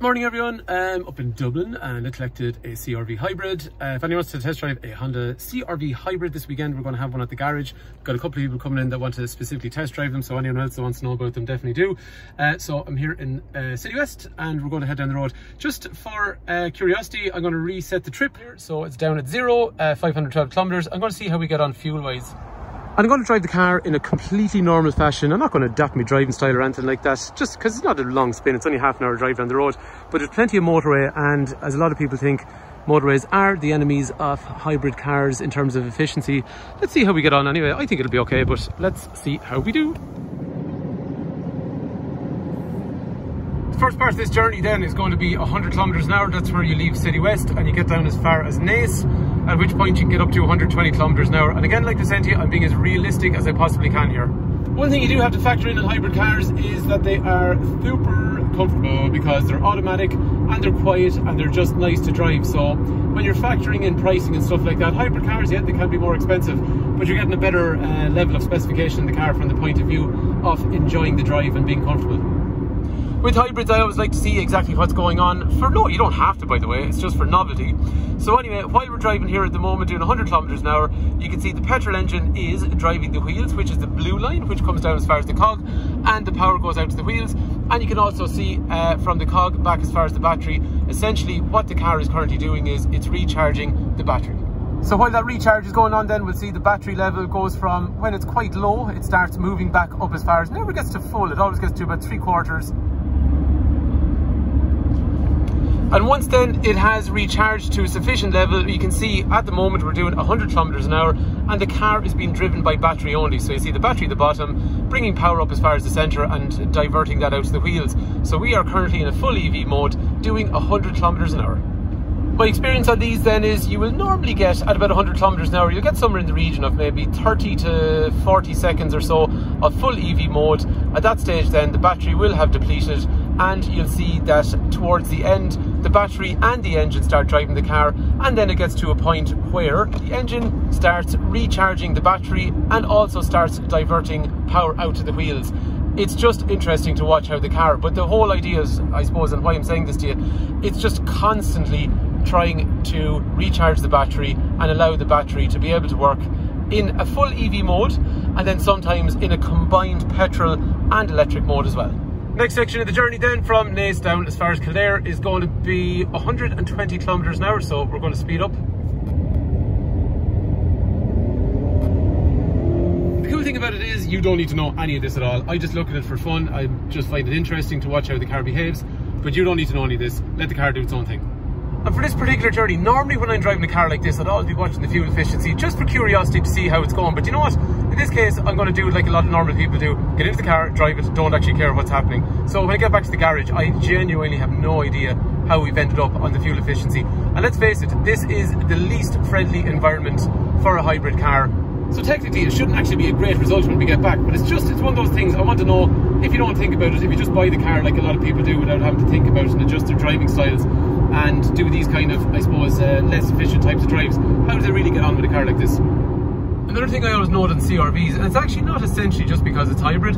Morning everyone, up in Dublin, and I collected a CRV Hybrid. If anyone wants to test drive a Honda CRV Hybrid this weekend, we're going to have one at the garage. We've got a couple of people coming in that want to specifically test drive them, so anyone else that wants to know about them definitely do. So I'm here in City West and we're going to head down the road. Just for curiosity, I'm going to reset the trip here, so it's down at 512 kilometers. I'm going to see how we get on fuel wise. I'm going to drive the car in a completely normal fashion. I'm not going to adapt my driving style or anything like that, just because it's not a long spin. It's only half an hour drive down the road, but there's plenty of motorway, and as a lot of people think, motorways are the enemies of hybrid cars in terms of efficiency. Let's see how we get on anyway. I think it'll be okay, but let's see how we do. The first part of this journey then is going to be 100 kilometers an hour. That's where you leave City West and you get down as far as Naas, at which point you can get up to 120 kilometers an hour. And again, like I said to you, I'm being as realistic as I possibly can here. One thing you do have to factor in hybrid cars is that they are super comfortable, because they're automatic and they're quiet and they're just nice to drive. So when you're factoring in pricing and stuff like that, hybrid cars, yeah, they can be more expensive, but you're getting a better level of specification in the car from the point of view of enjoying the drive and being comfortable. With hybrids, I always like to see exactly what's going on. No, you don't have to, by the way, it's just for novelty. So anyway, while we're driving here at the moment doing 100 kilometers an hour, you can see the petrol engine is driving the wheels, which is the blue line, which comes down as far as the cog, and the power goes out to the wheels. And you can also see from the cog back as far as the battery, essentially what the car is currently doing is it's recharging the battery. So while that recharge is going on, then we'll see the battery level goes from, when it's quite low, it starts moving back up as far as, never gets to full, it always gets to about 3/4. And once then it has recharged to a sufficient level, you can see at the moment we're doing 100 kilometers an hour and the car is being driven by battery only. So you see the battery at the bottom, bringing power up as far as the centre and diverting that out to the wheels. So we are currently in a full EV mode doing 100 kilometers an hour. My experience on these then is you will normally get at about 100 kilometers an hour, you'll get somewhere in the region of maybe 30 to 40 seconds or so of full EV mode. At that stage then the battery will have depleted, and you'll see that towards the end the battery and the engine start driving the car, and then it gets to a point where the engine starts recharging the battery and also starts diverting power out to the wheels. It's just interesting to watch how the car, but the whole idea is, I suppose, and why I'm saying this to you, it's just constantly trying to recharge the battery and allow the battery to be able to work in a full EV mode, and then sometimes in a combined petrol and electric mode as well. Next section of the journey then from Naas down as far as Kildare is going to be 120 kilometers an hour, so we're going to speed up. The cool thing about it is you don't need to know any of this at all. I just look at it for fun. I just find it interesting to watch how the car behaves, but you don't need to know any of this. Let the car do its own thing. And for this particular journey, normally when I'm driving a car like this, I'd always be watching the fuel efficiency just for curiosity to see how it's going. But you know what? In this case, I'm going to do like a lot of normal people do. Get into the car, drive it, don't actually care what's happening. So when I get back to the garage, I genuinely have no idea how we've ended up on the fuel efficiency. And let's face it, this is the least friendly environment for a hybrid car. So technically it shouldn't actually be a great result when we get back, but it's one of those things I want to know. If you don't think about it, if you just buy the car like a lot of people do without having to think about it and adjust their driving styles and do these kind of, I suppose, less efficient types of drives, how do they really get on with a car like this? Another thing I always note on CRVs, and it's actually not essentially just because it's hybrid,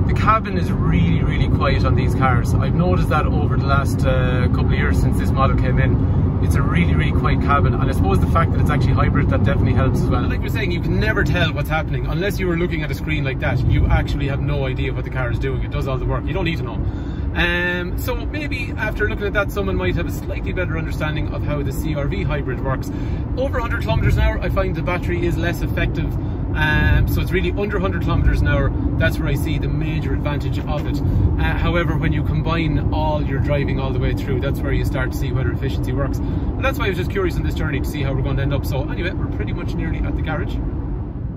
the cabin is really, really quiet on these cars. I've noticed that over the last couple of years since this model came in. It's a really, really quiet cabin, and I suppose the fact that it's actually hybrid, that definitely helps as well. Like we're saying, you can never tell what's happening unless you were looking at a screen like that. You actually have no idea what the car is doing. It does all the work. You don't need to know. So maybe after looking at that, someone might have a slightly better understanding of how the CRV Hybrid works. Over 100 kilometers an hour, I find the battery is less effective. So it's really under 100 kilometers an hour, that's where I see the major advantage of it. However, when you combine all your driving all the way through, that's where you start to see whether efficiency works. And that's why I was just curious on this journey to see how we're going to end up. So anyway, we're pretty much nearly at the garage.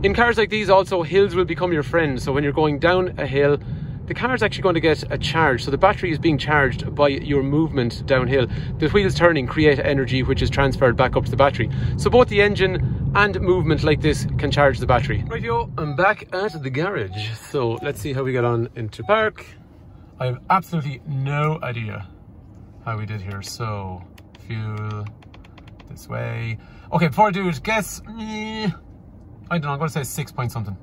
In cars like these also, hills will become your friend. So when you're going down a hill, the car is actually going to get a charge. So the battery is being charged by your movement downhill. The wheels turning create energy which is transferred back up to the battery. So both the engine and movement like this can charge the battery. Right, yo, I'm back at the garage. So let's see how we get on into park. I have absolutely no idea how we did here. So fuel this way. Okay, before I do it, guess, I don't know, I'm going to say 6 point something.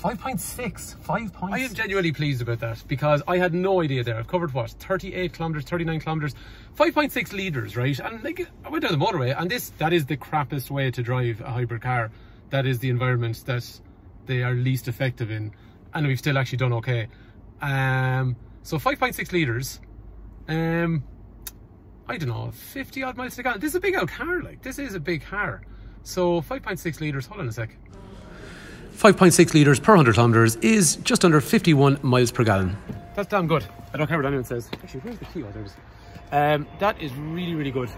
5.6. 5.6. I am genuinely pleased about that because I had no idea there. I've covered what, 38 kilometers, 39 kilometers, 5.6 litres, right? And like, I went down the motorway, and that is the crappiest way to drive a hybrid car. That is the environment that they are least effective in, and we've still actually done okay. So 5.6 litres, I don't know, 50 odd miles to gallon. This is a big old car, like, this is a big car. So 5.6 litres, hold on a sec. 5.6 litres per 100 kilometres is just under 51 miles per gallon. That's damn good. I don't care what anyone says. Actually, where's the key? Oh, there it is. That is really, really good.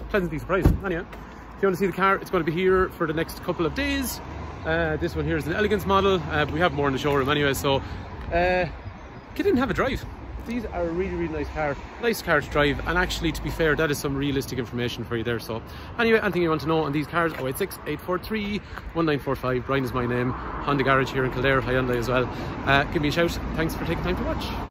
Pleasantly surprised. Anyway, if you want to see the car, it's going to be here for the next couple of days. This one here is an Elegance model. We have more in the showroom anyway, so get in and have a drive. These are a really, really nice car to drive, and actually, to be fair, that is some realistic information for you there. So anyway, anything you want to know on these cars, 086 843 1945. Brian is my name. Honda Garage here in Kildare, Hyundai as well. Give me a shout. Thanks for taking time to watch.